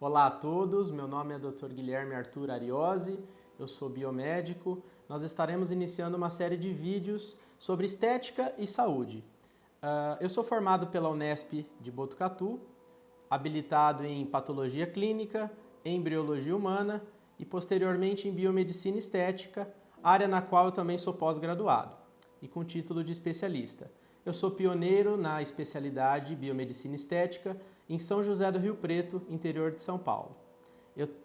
Olá a todos, meu nome é Dr. Guilherme Arthur Ariozzi, eu sou biomédico. Nós estaremos iniciando uma série de vídeos sobre estética e saúde. Eu sou formado pela Unesp de Botucatu, habilitado em patologia clínica, embriologia humana e posteriormente em biomedicina estética, área na qual eu também sou pós-graduado e com título de especialista. Eu sou pioneiro na especialidade biomedicina estética em São José do Rio Preto, interior de São Paulo.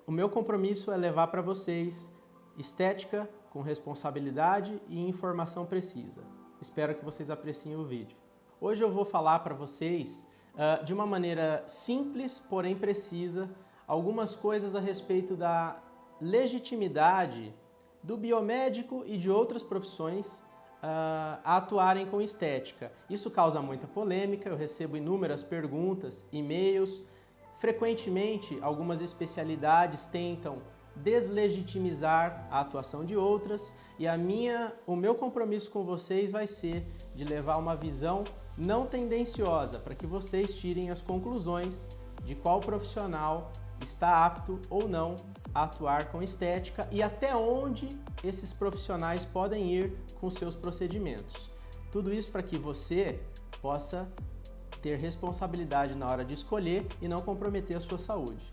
O meu compromisso é levar para vocês estética com responsabilidade e informação precisa. Espero que vocês apreciem o vídeo. Hoje eu vou falar para vocês, de uma maneira simples, porém precisa, algumas coisas a respeito da legitimidade do biomédico e de outras profissões a atuarem com estética. Isso causa muita polêmica, eu recebo inúmeras perguntas, e-mails. Frequentemente, algumas especialidades tentam deslegitimizar a atuação de outras e o meu compromisso com vocês vai ser de levar uma visão não tendenciosa para que vocês tirem as conclusões de qual profissional está apto ou não a atuar com estética e até onde esses profissionais podem ir com seus procedimentos. Tudo isso para que você possa ter responsabilidade na hora de escolher e não comprometer a sua saúde.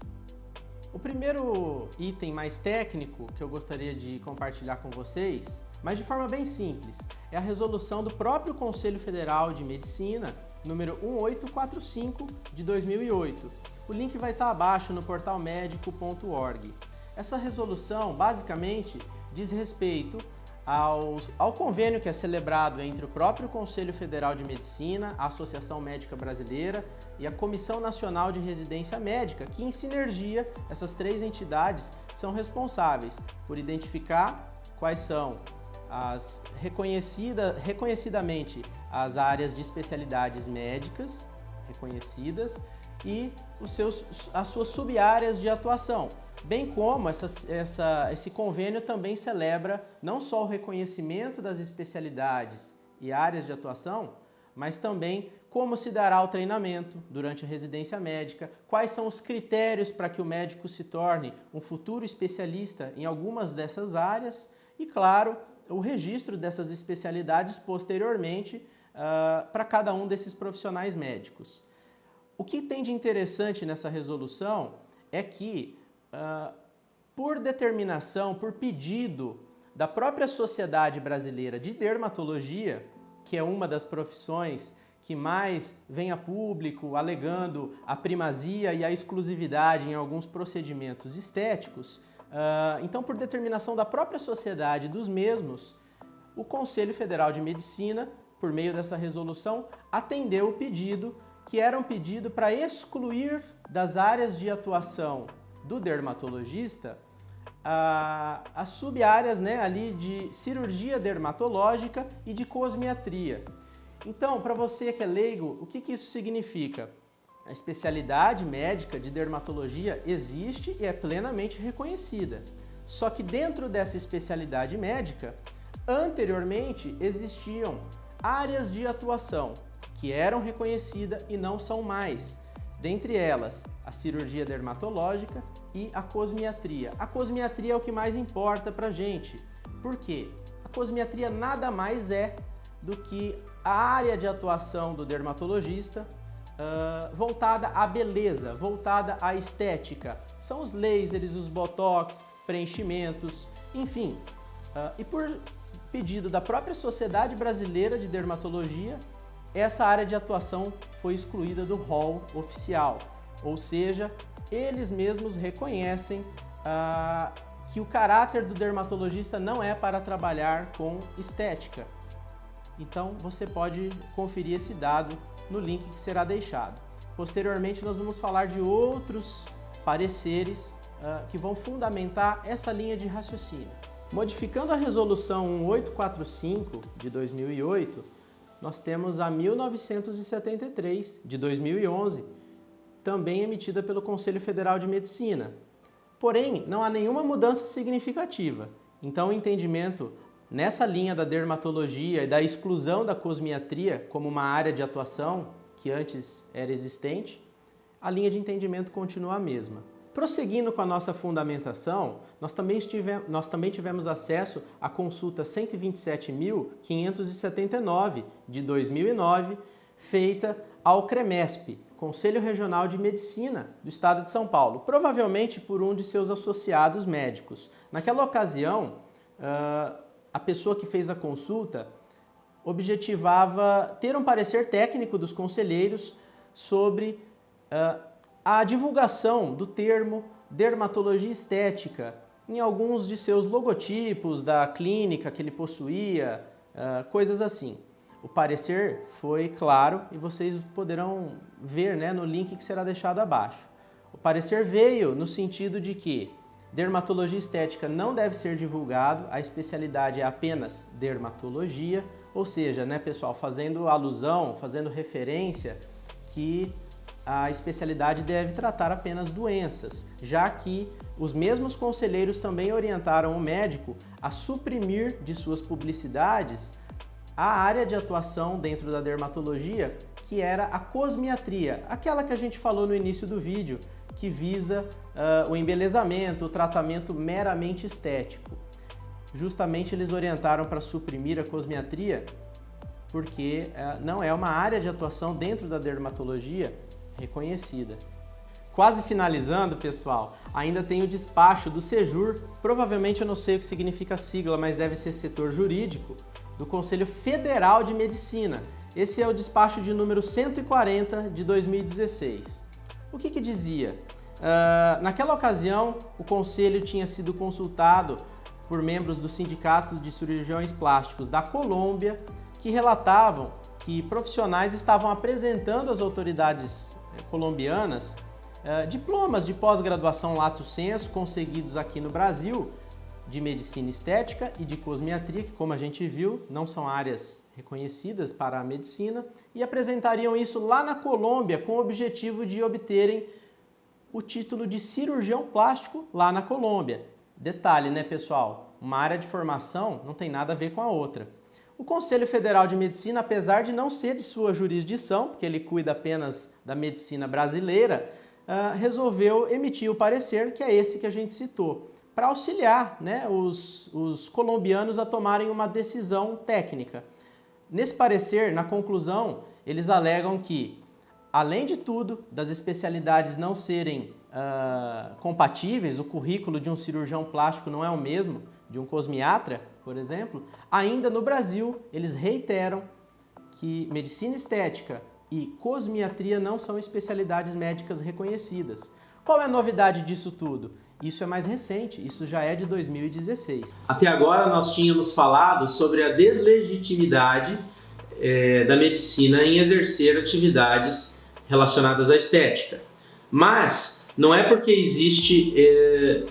O primeiro item mais técnico que eu gostaria de compartilhar com vocês, mas de forma bem simples, é a resolução do próprio Conselho Federal de Medicina, número 1845 de 2008. O link vai estar abaixo no portal medico.org. Essa resolução, basicamente, diz respeito ao convênio que é celebrado entre o próprio Conselho Federal de Medicina, a Associação Médica Brasileira e a Comissão Nacional de Residência Médica, que em sinergia, essas três entidades são responsáveis por identificar quais são reconhecidamente as áreas de especialidades médicas reconhecidas e as suas sub-áreas de atuação. Bem como esse convênio também celebra não só o reconhecimento das especialidades e áreas de atuação, mas também como se dará o treinamento durante a residência médica, quais são os critérios para que o médico se torne um futuro especialista em algumas dessas áreas e, claro, o registro dessas especialidades posteriormente para cada um desses profissionais médicos. O que tem de interessante nessa resolução é que, por determinação, por pedido da própria Sociedade Brasileira de Dermatologia, que é uma das profissões que mais vem a público alegando a primazia e a exclusividade em alguns procedimentos estéticos, então, por determinação da própria sociedade dos mesmos, o Conselho Federal de Medicina, por meio dessa resolução, atendeu o pedido, que era um pedido para excluir das áreas de atuação do dermatologista as sub-áreas, ali de cirurgia dermatológica e de cosmiatria. Então, para você que é leigo, o que isso significa? A especialidade médica de dermatologia existe e é plenamente reconhecida. Só que dentro dessa especialidade médica, anteriormente existiam áreas de atuação que eram reconhecidas e não são mais. Dentre elas, a cirurgia dermatológica e a cosmiatria. A cosmiatria é o que mais importa para a gente. Por quê? A cosmiatria nada mais é do que a área de atuação do dermatologista voltada à beleza, voltada à estética. São os lasers, os botox, preenchimentos, enfim. E por pedido da própria Sociedade Brasileira de Dermatologia, essa área de atuação foi excluída do rol oficial, ou seja, eles mesmos reconhecem que o caráter do dermatologista não é para trabalhar com estética. Então você pode conferir esse dado no link que será deixado. Posteriormente nós vamos falar de outros pareceres que vão fundamentar essa linha de raciocínio. Modificando a Resolução 1845 de 2008, nós temos a 1973 de 2011, também emitida pelo Conselho Federal de Medicina. Porém, não há nenhuma mudança significativa. Então o entendimento nessa linha da dermatologia e da exclusão da cosmiatria como uma área de atuação que antes era existente, a linha de entendimento continua a mesma. Prosseguindo com a nossa fundamentação, nós também tivemos acesso à consulta 127.579 de 2009, feita ao CREMESP, Conselho Regional de Medicina do Estado de São Paulo, provavelmente por um de seus associados médicos. Naquela ocasião, a pessoa que fez a consulta objetivava ter um parecer técnico dos conselheiros sobre a divulgação do termo dermatologia estética em alguns de seus logotipos da clínica que ele possuía, coisas assim. O parecer foi claro e vocês poderão ver, né, no link que será deixado abaixo. O parecer veio no sentido de que dermatologia estética não deve ser divulgado, a especialidade é apenas dermatologia, ou seja, né, pessoal, fazendo alusão, fazendo referência que a especialidade deve tratar apenas doenças, já que os mesmos conselheiros também orientaram o médico a suprimir de suas publicidades a área de atuação dentro da dermatologia, que era a cosmiatria, aquela que a gente falou no início do vídeo, que visa o embelezamento, o tratamento meramente estético. Justamente eles orientaram para suprimir a cosmiatria, porque não é uma área de atuação dentro da dermatologia reconhecida. Quase finalizando, pessoal, ainda tem o despacho do SEJUR, provavelmente eu não sei o que significa a sigla, mas deve ser setor jurídico, do Conselho Federal de Medicina. Esse é o despacho de número 140 de 2016. O que dizia? Naquela ocasião, o Conselho tinha sido consultado por membros do Sindicato de Cirurgiões Plásticos da Colômbia, que relatavam que profissionais estavam apresentando às autoridades colombianas diplomas de pós-graduação lato sensu conseguidos aqui no Brasil de medicina estética e de cosmiatria, que, como a gente viu, não são áreas reconhecidas para a medicina, e apresentariam isso lá na Colômbia com o objetivo de obterem o título de cirurgião plástico lá na Colômbia. Detalhe, né, pessoal? Uma área de formação não tem nada a ver com a outra. O Conselho Federal de Medicina, apesar de não ser de sua jurisdição, porque ele cuida apenas da medicina brasileira, resolveu emitir o parecer, que é esse que a gente citou, para auxiliar, né, os colombianos a tomarem uma decisão técnica. Nesse parecer, na conclusão, eles alegam que, além de tudo, das especialidades não serem compatíveis, o currículo de um cirurgião plástico não é o mesmo de um cosmiatra, por exemplo, ainda no Brasil eles reiteram que medicina estética e cosmiatria não são especialidades médicas reconhecidas. Qual é a novidade disso tudo? Isso é mais recente, isso já é de 2016. Até agora nós tínhamos falado sobre a deslegitimidade da medicina em exercer atividades relacionadas à estética. Mas não é porque existe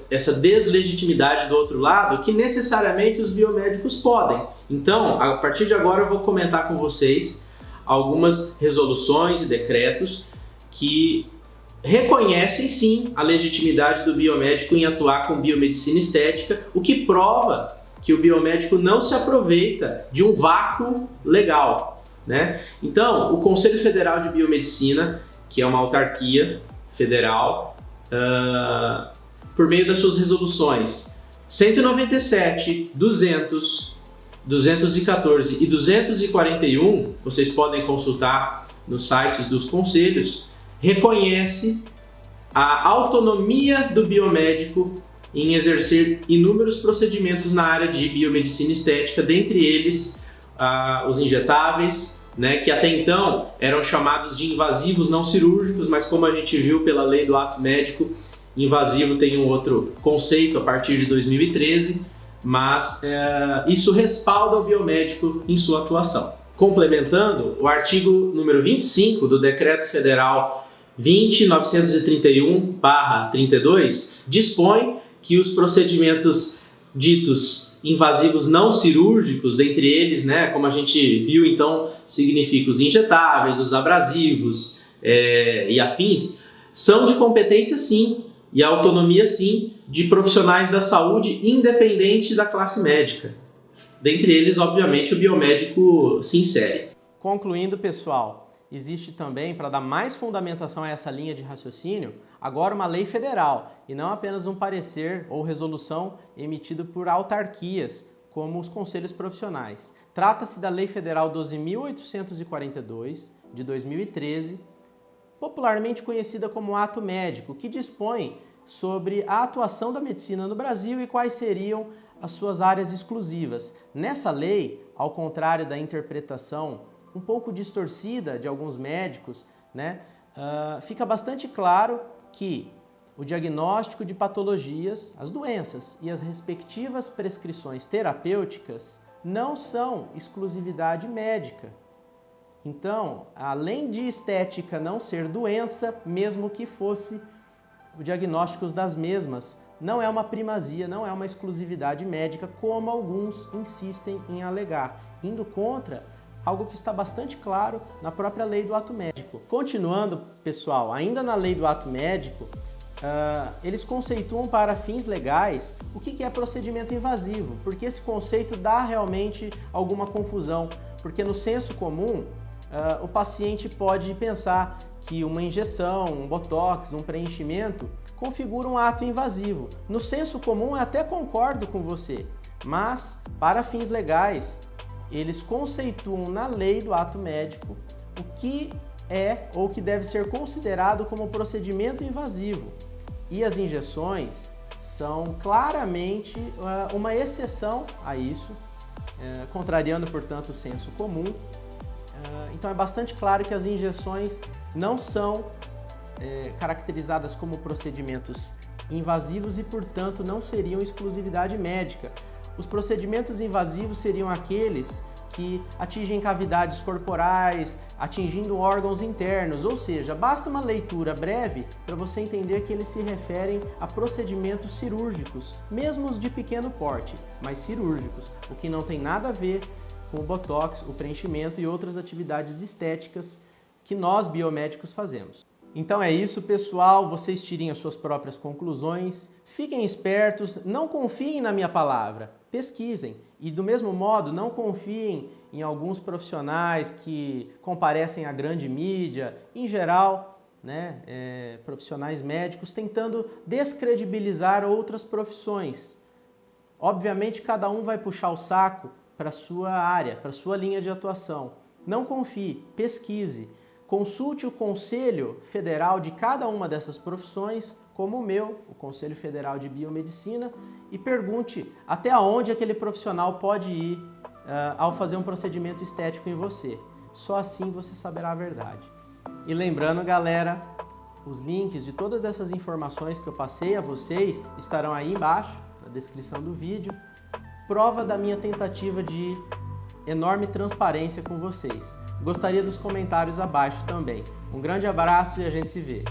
essa deslegitimidade do outro lado que necessariamente os biomédicos podem. Então, a partir de agora eu vou comentar com vocês algumas resoluções e decretos que reconhecem sim a legitimidade do biomédico em atuar com biomedicina estética, o que prova que o biomédico não se aproveita de um vácuo legal, né? Então, o Conselho Federal de Biomedicina, que é uma autarquia federal, por meio das suas resoluções 197, 200, 214 e 241, vocês podem consultar nos sites dos conselhos, reconhece a autonomia do biomédico em exercer inúmeros procedimentos na área de biomedicina estética, dentre eles os injetáveis, né, que até então eram chamados de invasivos não cirúrgicos, mas como a gente viu pela lei do ato médico, invasivo tem um outro conceito a partir de 2013, mas isso respalda o biomédico em sua atuação. Complementando, o artigo número 25 do Decreto Federal 20.931/32 dispõe que os procedimentos ditos invasivos não cirúrgicos, dentre eles, né, como a gente viu, então, significa os injetáveis, os abrasivos e afins, são de competência sim, e autonomia sim, de profissionais da saúde independente da classe médica. Dentre eles, obviamente, o biomédico se insere. Concluindo, pessoal, existe também, para dar mais fundamentação a essa linha de raciocínio, agora uma lei federal e não apenas um parecer ou resolução emitido por autarquias, como os conselhos profissionais. Trata-se da Lei Federal 12.842, de 2013, popularmente conhecida como Ato Médico, que dispõe sobre a atuação da medicina no Brasil e quais seriam as suas áreas exclusivas. Nessa lei, ao contrário da interpretação um pouco distorcida de alguns médicos, fica bastante claro que o diagnóstico de patologias, as doenças e as respectivas prescrições terapêuticas não são exclusividade médica. Então, além de estética não ser doença, mesmo que fosse, os diagnósticos das mesmas não é uma primazia, não é uma exclusividade médica, como alguns insistem em alegar, indo contra algo que está bastante claro na própria lei do ato médico. Continuando, pessoal, ainda na lei do ato médico, eles conceituam para fins legais o que é procedimento invasivo, porque esse conceito dá realmente alguma confusão, porque no senso comum o paciente pode pensar que uma injeção, um botox, um preenchimento configura um ato invasivo. No senso comum eu até concordo com você, mas para fins legais eles conceituam na lei do ato médico o que é ou que deve ser considerado como procedimento invasivo. E as injeções são claramente uma exceção a isso, contrariando, portanto, o senso comum. Então é bastante claro que as injeções não são caracterizadas como procedimentos invasivos e, portanto, não seriam exclusividade médica. Os procedimentos invasivos seriam aqueles que atingem cavidades corporais, atingindo órgãos internos, ou seja, basta uma leitura breve para você entender que eles se referem a procedimentos cirúrgicos, mesmo os de pequeno porte, mas cirúrgicos, o que não tem nada a ver com o botox, o preenchimento e outras atividades estéticas que nós biomédicos fazemos. Então é isso, pessoal, vocês tirem as suas próprias conclusões, fiquem espertos, não confiem na minha palavra, pesquisem. E do mesmo modo, não confiem em alguns profissionais que comparecem à grande mídia, em geral, profissionais médicos, tentando descredibilizar outras profissões. Obviamente, cada um vai puxar o saco para a sua área, para a sua linha de atuação. Não confie, pesquise. Consulte o Conselho Federal de cada uma dessas profissões, como o meu, o Conselho Federal de Biomedicina, e pergunte até onde aquele profissional pode ir ao fazer um procedimento estético em você. Só assim você saberá a verdade. E lembrando, galera, os links de todas essas informações que eu passei a vocês estarão aí embaixo, na descrição do vídeo. Prova da minha tentativa de enorme transparência com vocês. Gostaria dos comentários abaixo também. Um grande abraço e a gente se vê.